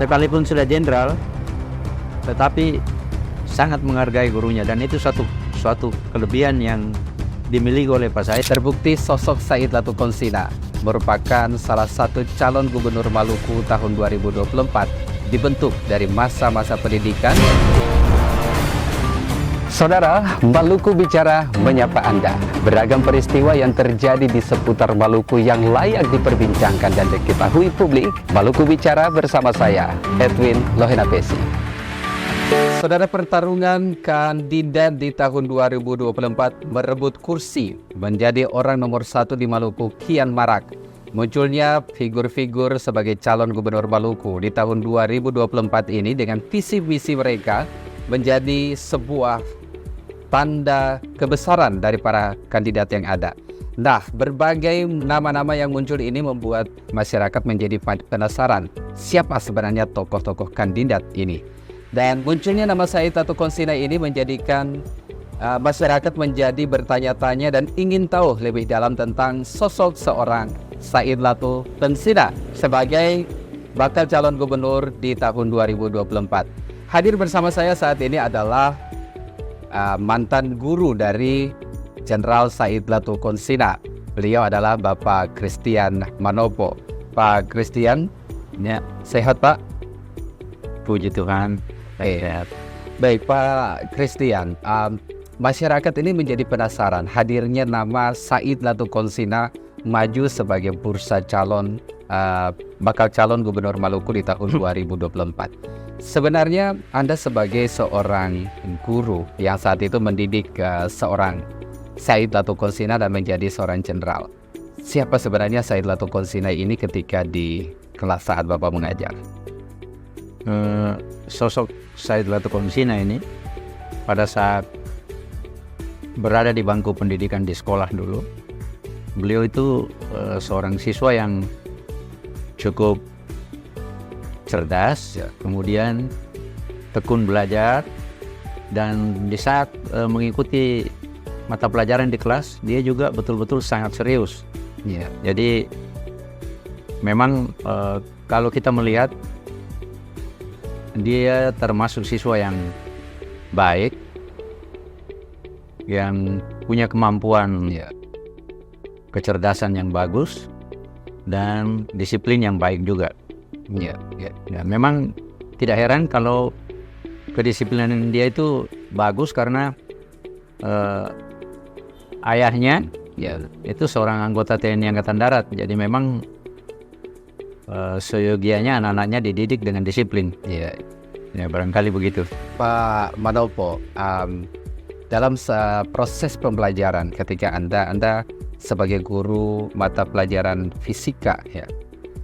sekalipun sudah jenderal, tetapi sangat menghargai gurunya, dan itu suatu kelebihan yang dimiliki oleh Pak Said. Terbukti sosok Said Latukonsina merupakan salah satu calon gubernur Maluku tahun 2024 dibentuk dari masa-masa pendidikan. Saudara, Maluku Bicara menyapa Anda. Beragam peristiwa yang terjadi di seputar Maluku yang layak diperbincangkan dan diketahui publik. Maluku Bicara bersama saya, Edwin Lohenapesi. Saudara, pertarungan kandidat di tahun 2024 merebut kursi menjadi orang nomor 1 di Maluku kian marak. Munculnya figur-figur sebagai calon gubernur Maluku di tahun 2024 ini dengan visi-visi mereka menjadi sebuah tanda kebesaran dari para kandidat yang ada. Nah, berbagai nama-nama yang muncul ini membuat masyarakat menjadi penasaran siapa sebenarnya tokoh-tokoh kandidat ini. Dan munculnya nama Said Latukonsina ini menjadikan masyarakat menjadi bertanya-tanya dan ingin tahu lebih dalam tentang sosok seorang Said Latukonsina sebagai bakal calon gubernur di tahun 2024. Hadir bersama saya saat ini adalah mantan guru dari Jenderal Said Latukonsina. Beliau adalah Bapak Christian Manopo. Pak Christian, Ya, sehat Pak? puji Tuhan. Sehat. Baik Pak Christian, masyarakat ini menjadi penasaran hadirnya nama Said Latukonsina maju sebagai bursa calon bakal calon gubernur Maluku di tahun 2024. Sebenarnya Anda sebagai seorang guru yang saat itu mendidik seorang Said Latukonsina dan menjadi seorang jenderal. Siapa sebenarnya Said Latukonsina ini ketika di kelas saat Bapak mengajar? Sosok Said Latukonsina ini pada saat berada di bangku pendidikan di sekolah dulu, beliau itu seorang siswa yang cukup cerdas, kemudian tekun belajar, dan di saat mengikuti mata pelajaran di kelas, dia juga betul-betul sangat serius. Ya. Jadi memang kalau kita melihat, dia termasuk siswa yang baik, yang punya kemampuan kecerdasan yang bagus, dan disiplin yang baik juga. Dan memang tidak heran kalau kedisiplinan dia itu bagus karena ayahnya itu seorang anggota TNI Angkatan Darat. Jadi memang seyogianya anak-anaknya dididik dengan disiplin. Ya, barangkali begitu. Pak Manopo, dalam proses pembelajaran ketika Anda sebagai guru mata pelajaran fisika, ya.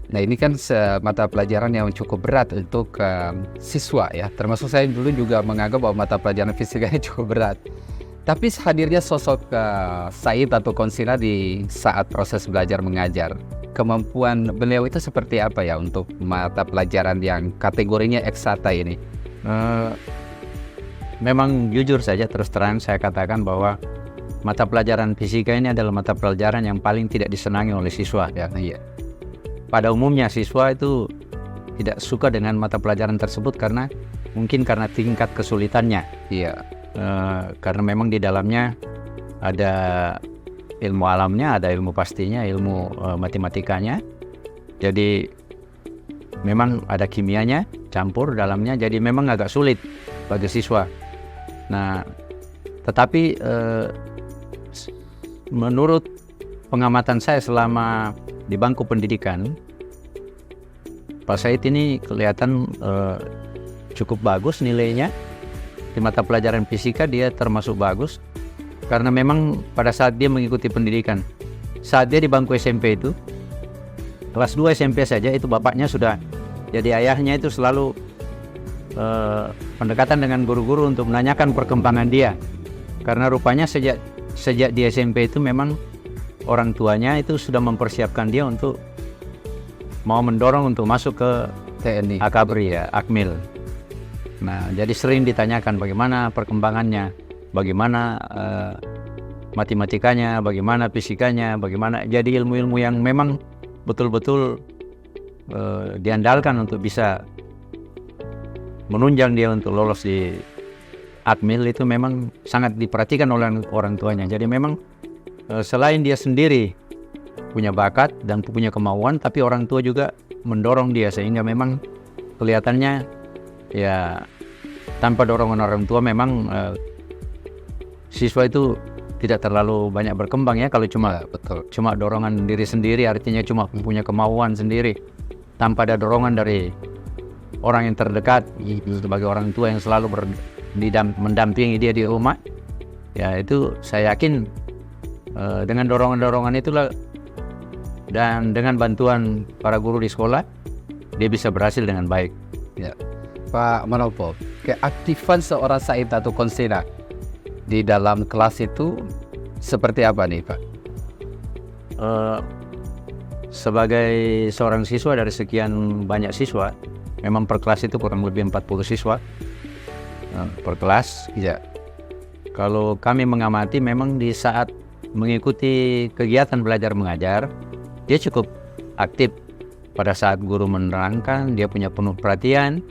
Nah, ini kan mata pelajaran yang cukup berat untuk siswa, ya. Termasuk saya dulu juga menganggap bahwa mata pelajaran fisika ini cukup berat. Tapi hadirnya sosok Said Latukonsina di saat proses belajar mengajar, kemampuan beliau itu seperti apa ya untuk mata pelajaran yang kategorinya eksakta ini? Memang jujur saja, terus terang saya katakan bahwa mata pelajaran fisika ini adalah mata pelajaran yang paling tidak disenangi oleh siswa. Pada umumnya siswa itu tidak suka dengan mata pelajaran tersebut karena tingkat kesulitannya. Karena memang di dalamnya ada ilmu alamnya, ada ilmu pastinya, ilmu matematikanya. Jadi memang ada kimianya campur dalamnya, jadi memang agak sulit bagi siswa. Nah, tetapi menurut pengamatan saya selama di bangku pendidikan, Pak Said ini kelihatan cukup bagus nilainya. Di mata pelajaran fisika dia termasuk bagus, karena memang pada saat dia mengikuti pendidikan, saat dia di bangku SMP itu, kelas 2 SMP saja itu bapaknya sudah, jadi ayahnya itu selalu pendekatan dengan guru-guru untuk menanyakan perkembangan dia. Karena rupanya sejak di SMP itu memang orang tuanya itu sudah mempersiapkan dia untuk mau mendorong untuk masuk ke TNI, Akabri, Akmil. Nah, jadi sering ditanyakan bagaimana perkembangannya, bagaimana matematikanya, bagaimana fisikanya, bagaimana. Jadi ilmu-ilmu yang memang betul-betul diandalkan untuk bisa menunjang dia untuk lolos di Akmil itu memang sangat diperhatikan oleh orang tuanya. Jadi memang selain dia sendiri punya bakat dan punya kemauan, tapi orang tua juga mendorong dia, sehingga memang kelihatannya ya tanpa dorongan orang tua memang siswa itu tidak terlalu banyak berkembang ya. Kalau cuma dorongan diri sendiri, artinya cuma punya kemauan sendiri tanpa ada dorongan dari orang yang terdekat sebagai orang tua yang selalu mendampingi dia di rumah, ya itu saya yakin dengan dorongan-dorongan itulah dan dengan bantuan para guru di sekolah dia bisa berhasil dengan baik. Ya. Pak Manopo, keaktifan seorang Said atau Konsina di dalam kelas itu seperti apa nih Pak? Sebagai seorang siswa dari sekian banyak siswa, memang per kelas itu kurang lebih 40 siswa per kelas. Ya. Kalau kami mengamati memang di saat mengikuti kegiatan belajar mengajar, dia cukup aktif. Pada saat guru menerangkan, dia punya penuh perhatian,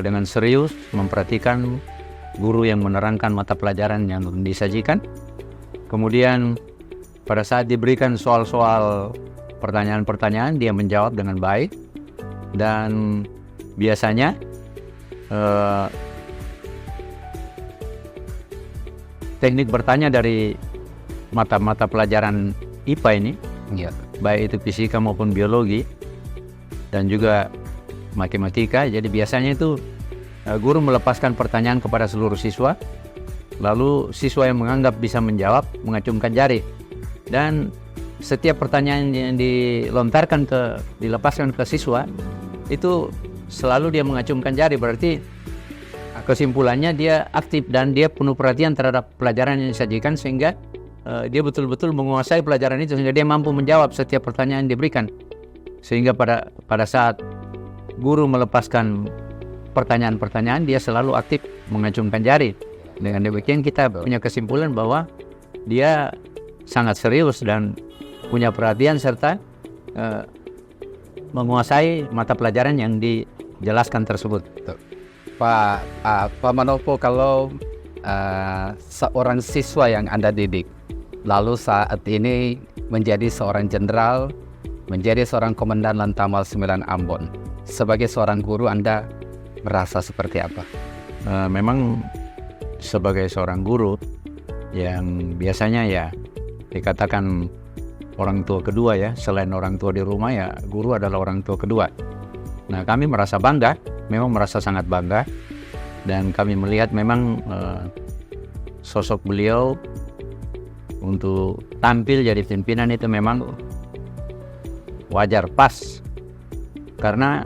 dengan serius memperhatikan guru yang menerangkan mata pelajaran yang disajikan. Kemudian pada saat diberikan soal-soal, pertanyaan-pertanyaan, dia menjawab dengan baik. Dan biasanya teknik bertanya dari mata-mata pelajaran IPA ini, ya, baik itu fisika maupun biologi dan juga matematika. Jadi biasanya itu guru melepaskan pertanyaan kepada seluruh siswa, lalu siswa yang menganggap bisa menjawab mengacungkan jari, dan setiap pertanyaan yang dilepaskan ke siswa itu selalu dia mengacungkan jari. Berarti kesimpulannya dia aktif dan dia penuh perhatian terhadap pelajaran yang disajikan, sehingga dia betul-betul menguasai pelajaran itu, sehingga dia mampu menjawab setiap pertanyaan yang diberikan. Sehingga pada saat guru melepaskan pertanyaan-pertanyaan, dia selalu aktif mengacungkan jari. Dengan demikian kita punya kesimpulan bahwa dia sangat serius dan punya perhatian serta menguasai mata pelajaran yang dijelaskan tersebut. Pak Manopo, kalau seorang siswa yang Anda didik, lalu saat ini menjadi seorang jenderal, menjadi seorang komandan Lantamal 9 Ambon, sebagai seorang guru Anda merasa seperti apa? Memang sebagai seorang guru yang biasanya ya dikatakan orang tua kedua ya, selain orang tua di rumah ya guru adalah orang tua kedua. Nah, kami merasa bangga, memang merasa sangat bangga, dan kami melihat memang sosok beliau untuk tampil jadi pimpinan itu memang wajar, pas, karena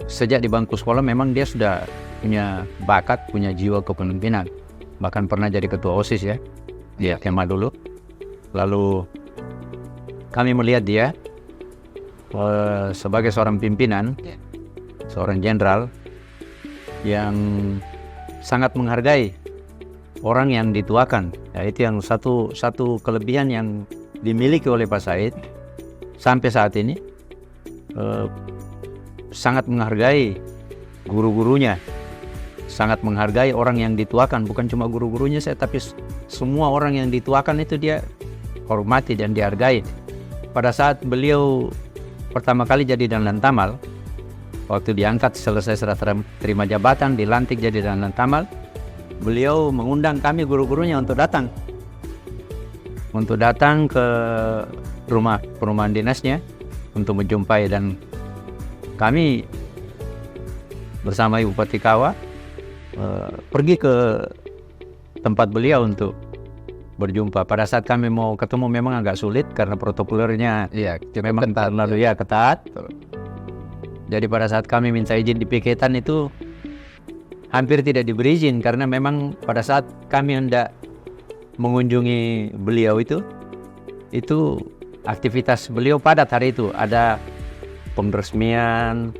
sejak di bangku sekolah memang dia sudah punya bakat, punya jiwa kepemimpinan, bahkan pernah jadi ketua OSIS ya di SMA dulu. Lalu kami melihat dia sebagai seorang pimpinan, seorang jenderal yang sangat menghargai orang yang dituakan. Ya, itu yang satu kelebihan yang dimiliki oleh Pak Said sampai saat ini, sangat menghargai guru-gurunya, sangat menghargai orang yang dituakan. Bukan cuma guru-gurunya saya, tapi semua orang yang dituakan itu dia hormati dan dihargai. Pada saat beliau pertama kali jadi Danlan Tamal, waktu diangkat selesai serah terima jabatan, dilantik jadi Danlan Tamal, beliau mengundang kami guru-gurunya untuk datang ke perumahan dinasnya untuk menjumpai, dan kami bersama Ibu Bupati Kawa pergi ke tempat beliau untuk berjumpa. Pada saat kami mau ketemu memang agak sulit karena protokolernya memang terlalu ketat. Jadi pada saat kami minta izin di piketan itu hampir tidak diberi izin, karena memang pada saat kami hendak mengunjungi beliau itu aktivitas beliau padat hari itu. Ada pemresmian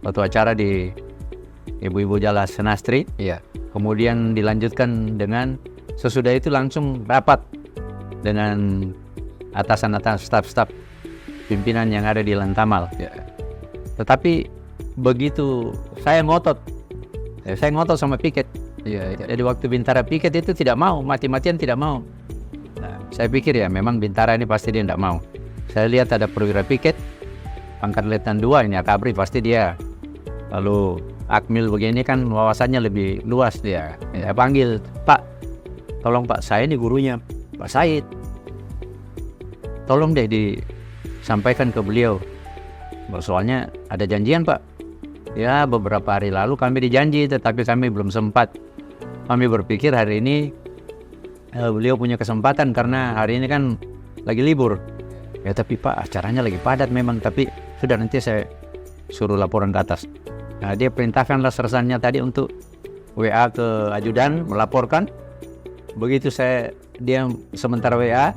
suatu acara di Ibu-Ibu Jala Senastri. Iya. Kemudian dilanjutkan dengan sesudah itu langsung rapat dengan atasan-atasan staf-staf pimpinan yang ada di Lantamal. Ya. Tetapi begitu saya ngotot sama piket. Jadi waktu Bintara piket itu tidak mau, mati-matian tidak mau. Nah, saya pikir ya memang Bintara ini pasti dia tidak mau. Saya lihat ada perwira piket pangkat letnan 2 ini Akabri, pasti dia. Lalu Akmil begini kan wawasannya lebih luas dia. Saya panggil, Pak, tolong Pak, saya ini gurunya Pak Said. Tolong deh disampaikan ke beliau. Soalnya ada janjian Pak. Ya beberapa hari lalu kami dijanji, tetapi kami belum sempat. Kami berpikir hari ini beliau punya kesempatan karena hari ini kan lagi libur. Ya tapi Pak, acaranya lagi padat memang, tapi sudah nanti saya suruh laporan ke atas. Nah, dia perintahkanlah sersannya tadi untuk WA ke ajudan melaporkan. Begitu dia sementara WA,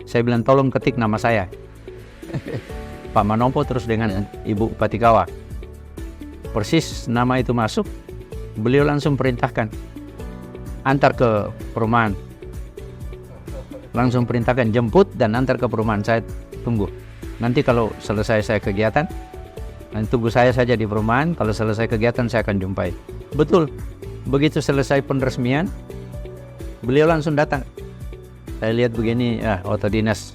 saya bilang tolong ketik nama saya. Pak Manopo terus dengan Ibu Bupati Kawah. Persis nama itu masuk, beliau langsung perintahkan antar ke perumahan. Langsung perintahkan jemput dan antar ke perumahan. Saya tunggu. Nanti kalau selesai saya kegiatan, nanti tunggu saya saja di perumahan. Kalau selesai kegiatan saya akan jumpai. Betul. Begitu selesai peresmian, beliau langsung datang. Saya lihat begini, auto dinas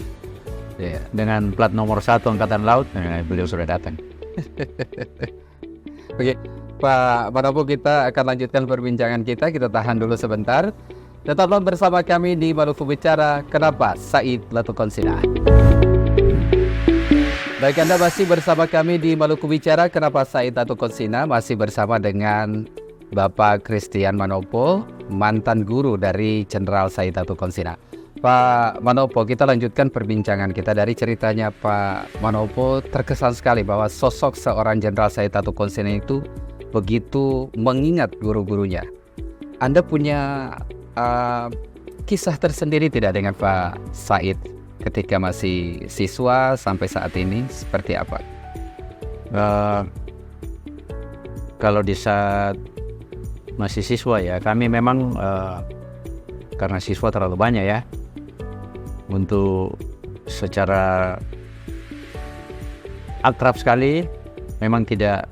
dengan plat nomor 1 Angkatan Laut, beliau sudah datang. Oke, Pak Manopo, kita akan lanjutkan perbincangan kita. Kita tahan dulu sebentar. Tetaplah bersama kami di Maluku Bicara. Kenapa Said Latukonsina? Baik, Anda masih bersama kami di Maluku Bicara. Kenapa Said Latukonsina? Masih bersama dengan Bapak Christian Manopo, mantan guru dari Jenderal Said Latukonsina. Pak Manopo, kita lanjutkan perbincangan kita. Dari ceritanya Pak Manopo, terkesan sekali bahwa sosok seorang Jenderal Said Latukonsina itu begitu mengingat guru-gurunya. Anda punya kisah tersendiri tidak dengan Pak Said ketika masih siswa sampai saat ini, seperti apa? Kalau di saat masih siswa ya, kami memang karena siswa terlalu banyak ya, untuk secara akrab sekali memang tidak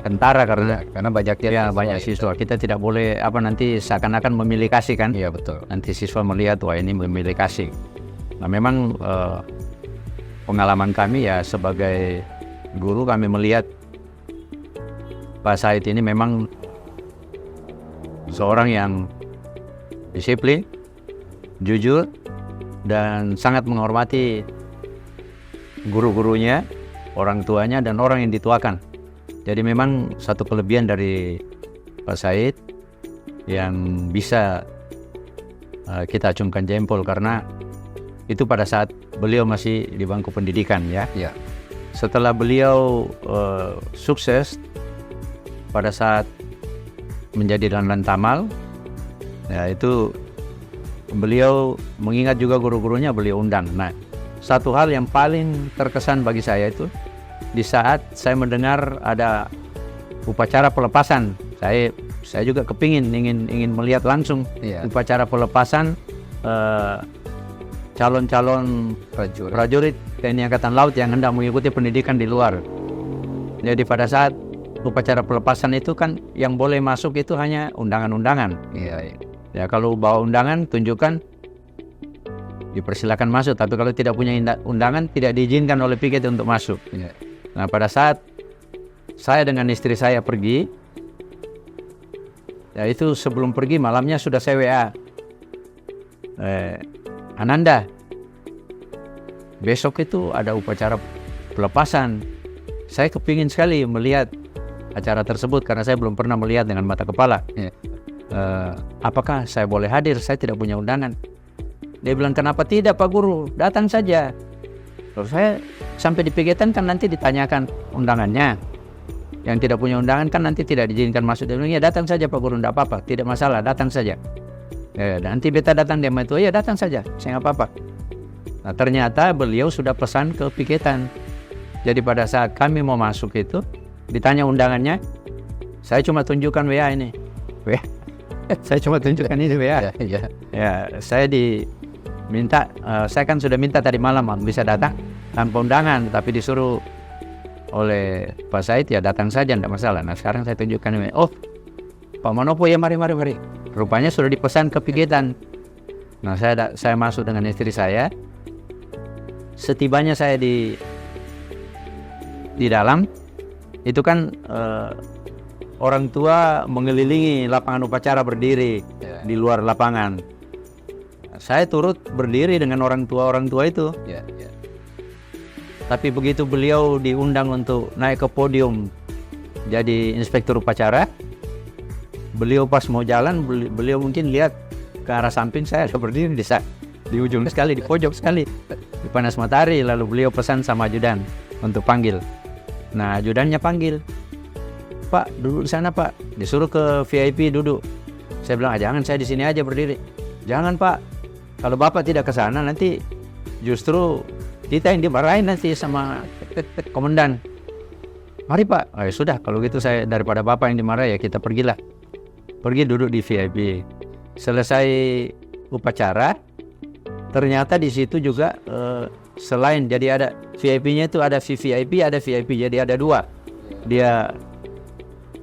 kentara karena banyak siswa. Kita tidak boleh nanti seakan-akan memilih kasih kan? Iya betul. Nanti siswa melihat wah ini memilih kasih. Nah memang pengalaman kami ya sebagai guru, kami melihat Pak Said ini memang seorang yang disiplin, jujur, dan sangat menghormati guru-gurunya, orang tuanya, dan orang yang dituakan. Jadi memang satu kelebihan dari Pak Said yang bisa kita acungkan jempol, karena itu pada saat beliau masih di bangku pendidikan ya. Setelah beliau sukses pada saat menjadi Danlan Tamal, ya itu beliau mengingat juga guru-gurunya, beliau undang. Nah, satu hal yang paling terkesan bagi saya itu di saat saya mendengar ada upacara pelepasan, saya juga ingin melihat langsung upacara pelepasan calon-calon prajurit TNI Angkatan Laut yang hendak mengikuti pendidikan di luar. Jadi pada saat upacara pelepasan itu kan yang boleh masuk itu hanya undangan-undangan. Ya kalau bawa undangan tunjukkan, dipersilakan masuk. Tapi kalau tidak punya undangan, tidak diizinkan oleh piket untuk masuk. Nah pada saat saya dengan istri saya pergi, ya itu sebelum pergi malamnya sudah saya WA, Ananda, besok itu ada upacara pelepasan. Saya kepingin sekali melihat acara tersebut karena saya belum pernah melihat dengan mata kepala. Apakah saya boleh hadir? Saya tidak punya undangan. Dia bilang, kenapa tidak Pak Guru? Datang saja. Terus saya sampai di piketan kan nanti ditanyakan undangannya. Yang tidak punya undangan kan nanti tidak diizinkan masuk. Dia bilang, ya datang saja Pak Guru, tidak apa-apa, tidak masalah, datang saja. Nanti beta datang dia itu, ya datang saja, saya nggak apa-apa. Nah ternyata beliau sudah pesan ke piketan. Jadi pada saat kami mau masuk itu, ditanya undangannya, saya cuma tunjukkan WA ini. Saya cuma tunjukkan ini WA. Ya, saya diminta, saya kan sudah minta tadi malam bisa datang tanpa undangan, tapi disuruh oleh Pak Said, ya datang saja, tidak masalah. Nah sekarang saya tunjukkan, oh Pak Manopo ya, mari. Rupanya sudah dipesan ke pigetan. Nah saya masuk dengan istri saya. Setibanya saya di dalam, itu kan orang tua mengelilingi lapangan upacara berdiri di luar lapangan. Saya turut berdiri dengan orang tua itu. Tapi begitu beliau diundang untuk naik ke podium jadi inspektur upacara, beliau pas mau jalan, beliau mungkin lihat ke arah samping, saya ada berdiri di ujung sekali, di pojok sekali, di panas matahari. Lalu beliau pesan sama ajudan untuk panggil. Nah ajudannya panggil, Pak duduk di sana Pak, disuruh ke VIP duduk. Saya bilang, jangan, saya di sini aja berdiri. Jangan Pak, kalau Bapak tidak ke sana nanti justru kita yang dimarahin nanti sama komandan. Mari Pak. Oh, ya sudah, kalau gitu saya, daripada Bapak yang dimarahi ya kita pergilah. Pergi duduk di VIP. Selesai upacara, ternyata di situ juga selain, jadi ada VIP-nya itu ada VVIP, ada VIP, jadi ada dua. Dia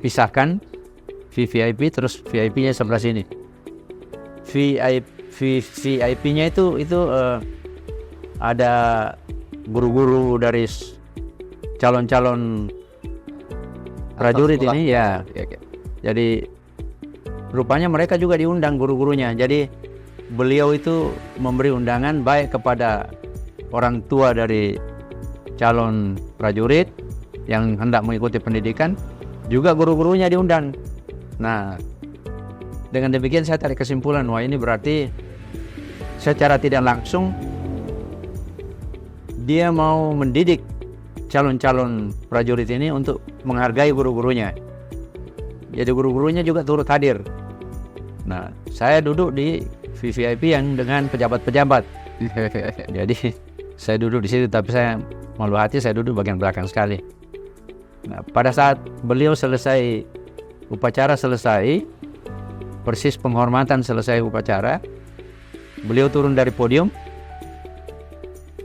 pisahkan VVIP, terus VIP-nya sebelah sini. VIP-nya itu ada guru-guru dari calon-calon prajurit ini ya. Jadi rupanya mereka juga diundang guru-gurunya. Jadi beliau itu memberi undangan baik kepada orang tua dari calon prajurit yang hendak mengikuti pendidikan, juga guru-gurunya diundang. Nah, dengan demikian saya tarik kesimpulan, wah ini berarti secara tidak langsung dia mau mendidik calon-calon prajurit ini untuk menghargai guru-gurunya. Jadi guru-gurunya juga turut hadir. Nah, saya duduk di VVIP yang dengan pejabat-pejabat. Jadi saya duduk di situ, tapi saya malu hati, saya duduk bagian belakang sekali. Nah, pada saat beliau selesai upacara, persis penghormatan selesai upacara, beliau turun dari podium.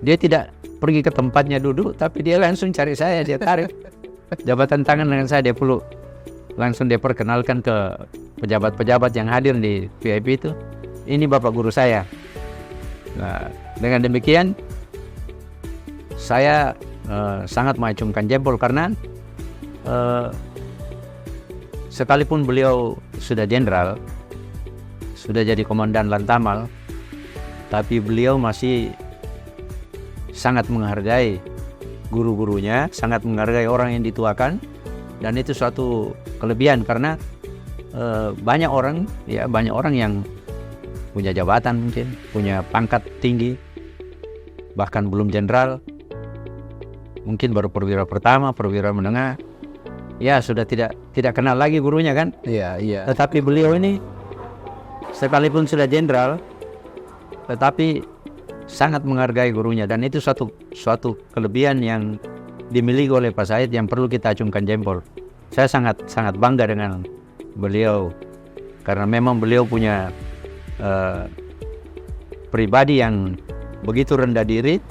Dia tidak pergi ke tempatnya duduk, tapi dia langsung cari saya, dia tarik jabatan tangan dengan saya, dia peluk. Langsung dia perkenalkan ke pejabat-pejabat yang hadir di VIP itu, ini bapak guru saya. Nah, dengan demikian saya sangat mengacungkan jempol, karena sekalipun beliau sudah jenderal, sudah jadi komandan Lantamal, tapi beliau masih sangat menghargai guru-gurunya, sangat menghargai orang yang dituakan. Dan itu suatu kelebihan, karena banyak orang yang punya jabatan, mungkin punya pangkat tinggi, bahkan belum jenderal, mungkin baru perwira pertama, perwira menengah, ya sudah tidak kenal lagi gurunya kan. Iya. Tetapi beliau ini sekalipun sudah jenderal, tetapi sangat menghargai gurunya, dan itu suatu kelebihan yang dimiliki oleh Pak Said yang perlu kita acungkan jempol. Saya sangat bangga dengan beliau, karena memang beliau punya pribadi yang begitu rendah diri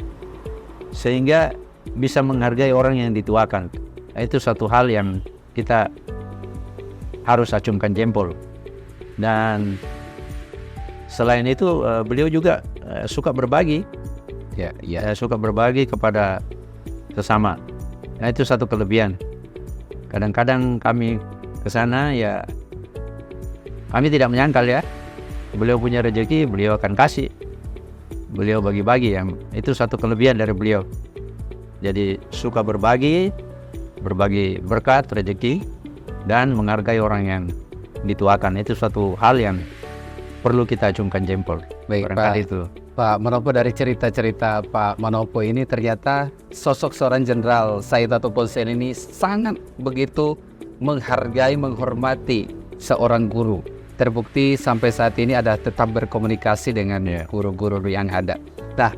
sehingga bisa menghargai orang yang dituakan. Itu suatu hal yang kita harus acungkan jempol. Dan selain itu beliau juga suka berbagi, suka berbagi kepada sesama. Nah, itu satu kelebihan. Kadang-kadang kami ke sana, ya kami tidak menyangkal ya, beliau punya rezeki, beliau akan kasih, beliau bagi-bagi. Yang itu satu kelebihan dari beliau. Jadi suka berbagi berkat, rezeki, dan menghargai orang yang dituakan. Itu suatu hal yang perlu kita acungkan jempol. Baik Pak, itu Pak Manopo, dari cerita-cerita Pak Manopo ini ternyata sosok seorang Jenderal Said Atopol Sen ini sangat begitu menghargai, menghormati seorang guru. Terbukti sampai saat ini ada tetap berkomunikasi dengan guru-guru yang ada. Nah,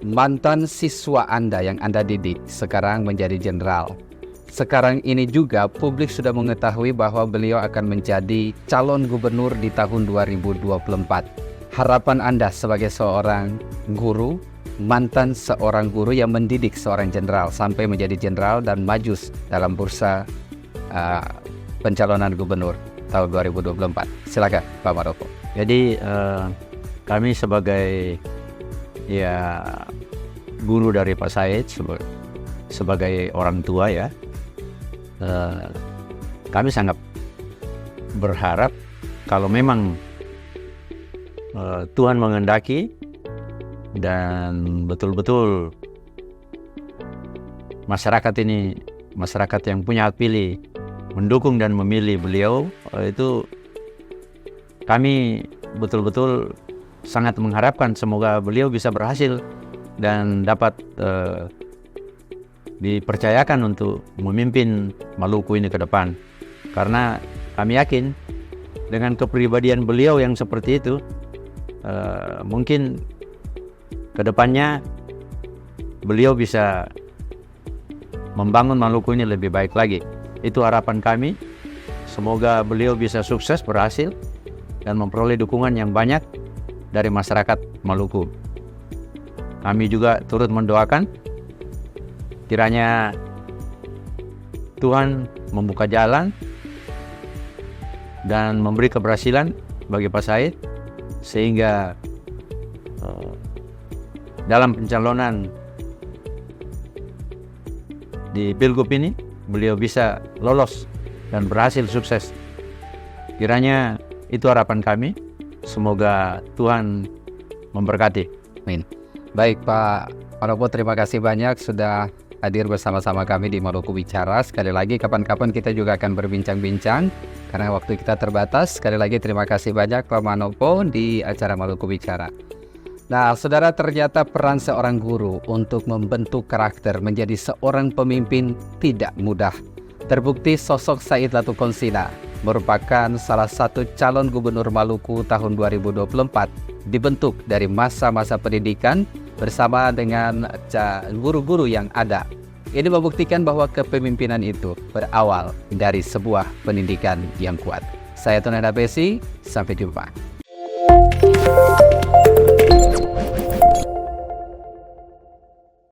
mantan siswa Anda yang Anda didik sekarang menjadi jenderal. Sekarang ini juga publik sudah mengetahui bahwa beliau akan menjadi calon gubernur di tahun 2024. Harapan Anda sebagai seorang guru mantan seorang guru yang mendidik seorang jenderal sampai menjadi jenderal dan maju dalam bursa pencalonan gubernur tahun 2024. Silakan Pak Mardoko. Jadi kami sebagai guru dari Pak Said, sebagai orang tua ya, kami sangat berharap kalau memang Tuhan menghendaki dan betul-betul masyarakat ini, masyarakat yang punya hak pilih, mendukung dan memilih beliau, itu kami betul-betul sangat mengharapkan semoga beliau bisa berhasil dan dapat dipercayakan untuk memimpin Maluku ini ke depan. Karena kami yakin dengan kepribadian beliau yang seperti itu, mungkin kedepannya beliau bisa membangun Maluku ini lebih baik lagi. Itu harapan kami. Semoga beliau bisa sukses, berhasil, dan memperoleh dukungan yang banyak dari masyarakat Maluku. Kami juga turut mendoakan kiranya Tuhan membuka jalan dan memberi keberhasilan bagi Pak Said, sehingga dalam pencalonan di Pilgub ini beliau bisa lolos dan berhasil sukses. Kiranya itu harapan kami. Semoga Tuhan memberkati. Amin. Baik Pak Mardoko, terima kasih banyak sudah hadir bersama-sama kami di Maluku Bicara. Sekali lagi kapan-kapan kita juga akan berbincang-bincang karena waktu kita terbatas. Sekali lagi terima kasih banyak Pak Mardoko di acara Maluku Bicara. Nah, saudara, ternyata peran seorang guru untuk membentuk karakter menjadi seorang pemimpin tidak mudah. Terbukti sosok Said Latukonsina merupakan salah satu calon gubernur Maluku tahun 2024, dibentuk dari masa-masa pendidikan bersama dengan guru-guru yang ada. Ini membuktikan bahwa kepemimpinan itu berawal dari sebuah pendidikan yang kuat. Saya Tonenda Besi, sampai jumpa.